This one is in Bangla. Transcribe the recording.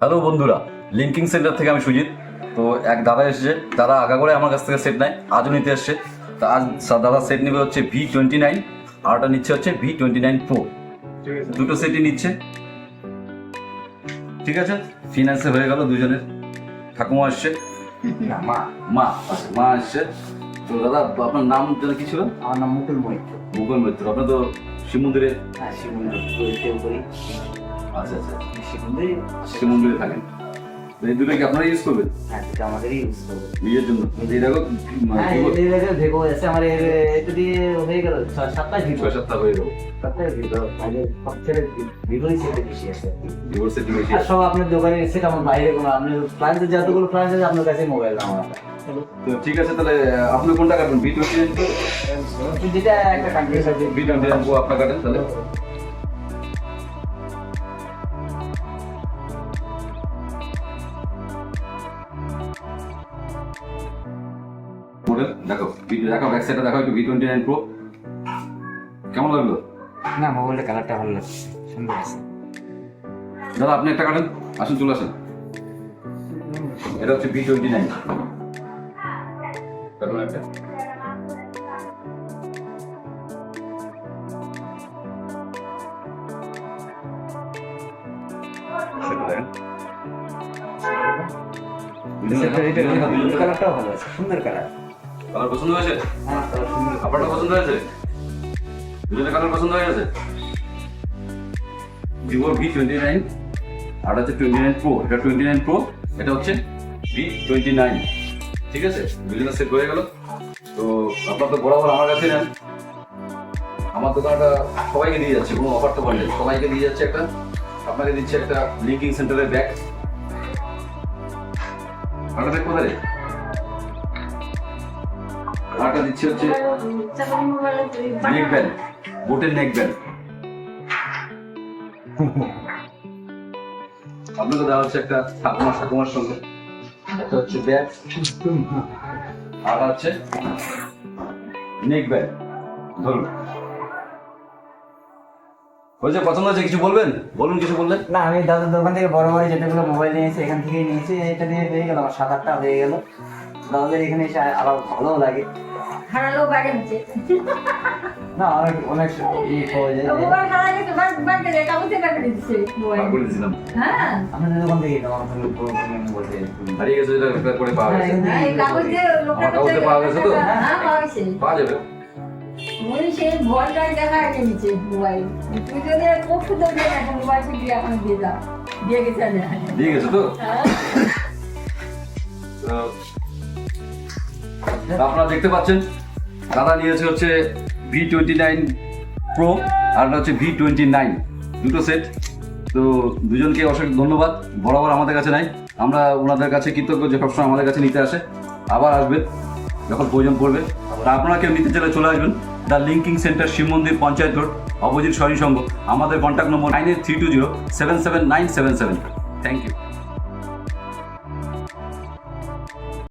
হ্যালো বন্ধুরা, লিঙ্কিং সেন্টার থেকে আমি সুজিত। তো এক দাদা এসেছে, দাদা আগাগোড়ায় আমার কাছ থেকে সেট নেয়, আজও নিতে এসছে। তো আজ দাদা সেট নেবে হচ্ছে V29, আর ওটা নিচ্ছে হচ্ছে V29 Pro। দুটো সেটই নিচ্ছে, ঠিক আছে। ফিনান্সে হয়ে গেল দুজনের। ঠাকুমা আসছে, মা আসছে। তো দাদা আপনার নাম যেন কি ছিল? আমার নাম মুকুল মৈত্র। মুকুল মৈত্র। আপনার তো শিব মন্দিরে? হ্যাঁ, শিব মন্দির করি। আচ্ছা আচ্ছা, শিব মন্দিরে থাকেন। এই দুটো কি আপনারা ইউজ করবেন? হ্যাঁ, এটা আমাদেরই ইউজ করবো নিজের জন্য। এই দেখো, হ্যাঁ, এই ভেগো আছে আমার। এটা দিয়ে হয়ে গেল 6-7 ভিডিও। 6-7টা হয়ে গেল। 7 ভিডিও আগে সবচেয়ে ভিডিওই সেটা বেশি আছে। ভিডিও সেট বেশি। আর সব আপনার দোকানে এসে আমার বাইরে কোনো আপনি ক্লায়েন্ট যতগুলো ক্লায়েন্ট আছে আপনার কাছে মোবাইল আমার। তো ঠিক আছে, তাহলে আপনি কোনটা কাটবেন? V29 তো যেটা একটা কান্ট্রির সাথে V29 Pro আপনার কাটেন তাহলে। মডেল দেখো, দেখো ব্যাক সাইডটা দেখো একটু। V29 Pro কেমন লাগলো? না, মোবাইলের কালারটা ভালো লাগছে, সুন্দর আছে। দাদা আপনি একটা কাটেন, আসুন চলে আসেন। এটা হচ্ছে V29। কাটুন একটা। কালারটাও ভালো আছে, সুন্দর কালার। কালার পছন্দ হয়েছে? হ্যাঁ, কালার সুন্দর। আপনারটা পছন্দ হয়েছে? দুজনের কালার পছন্দ হয়ে গেছে? ভিভো V29, আর হচ্ছে 29 Pro। এটা 29 Pro, এটা হচ্ছে V29। ঠিক আছে, দুজনের সেট হয়ে গেল। তো আপনার তো বরাবর আমার কাছে নেন। আমার দোকানটা সবাইকে দিয়ে যাচ্ছে, কোনো অফার তো নেই, সবাইকে দিয়ে যাচ্ছে একটা। আপনাকে দিচ্ছে একটা লিঙ্কিং সেন্টারের ব্যাগ। আরটা ব্যাগ কোথায়? আরটা দিচ্ছে হচ্ছে নেক ব্যান্ড, বোটের নেক ব্যান্ড। আপনাকে দেওয়া হচ্ছে একটা ঠাকুমার সঙ্গে। এটা হচ্ছে ব্যাগ, আর হচ্ছে নেক ব্যান্ড। ধরুন, হয়েছে? পছন্দ হয়েছে? কিছু বলবেন? বলুন, কিছু বললেন না, আমি দাদার দোকান থেকে বড় যেগুলো মোবাইল নিয়েছি এখান থেকেই নিয়েছি। এটা দিয়ে হয়ে গেল আমার 7-8টা হয়ে গেল। দাদাদের এখানে এসে আরো ভালো লাগে। হারালো বাইরে হচ্ছে না, অনেক অনেক পাওয়া যায়। মোবাইল হারা গেছে, বাড়িতে রেখে কাগজে কাটে দিচ্ছে মোবাইল। করে দিয়েছিলাম। হ্যাঁ, আপনাদের দোকান থেকে আমার সঙ্গে পুরো বলতে হারিয়ে গেছে, যেটা রিপেয়ার করে পাওয়া গেছে। হ্যাঁ, এই কাগজে লোকটা কাগজে পাওয়া গেছে তো? হ্যাঁ, পাওয়া গেছে। পাওয়া যাবে। ওই সেই ভয়টাই দেখা গেছে নিচে মোবাইল। তুই যদি কফু তো দিয়ে এখন মোবাইল দিয়ে এখন দিয়ে দাও, দিয়ে গেছে না? দিয়ে গেছে তো? হ্যাঁ, তো আপনারা দেখতে পাচ্ছেন, দাদা নিয়েছে হচ্ছে V29 Pro, আর হচ্ছে V29, দুটো সেট। তো দুজনকে অসংখ্য ধন্যবাদ। বরাবর আমাদের কাছে নাই, আমরা ওনাদের কাছে কৃতজ্ঞ যে সবসময় আমাদের কাছে নিতে আসে। আবার আসবেন যখন প্রয়োজন পড়বে। তা আপনারা কেউ নিতে চাইলে চলে আসবেন। দ্য লিঙ্কিং সেন্টার, শিব মন্দির, পঞ্চায়েত রোড, অপোজিট সরি সংঘ। আমাদের কন্ট্যাক্ট নম্বর 9832077977। Thank you.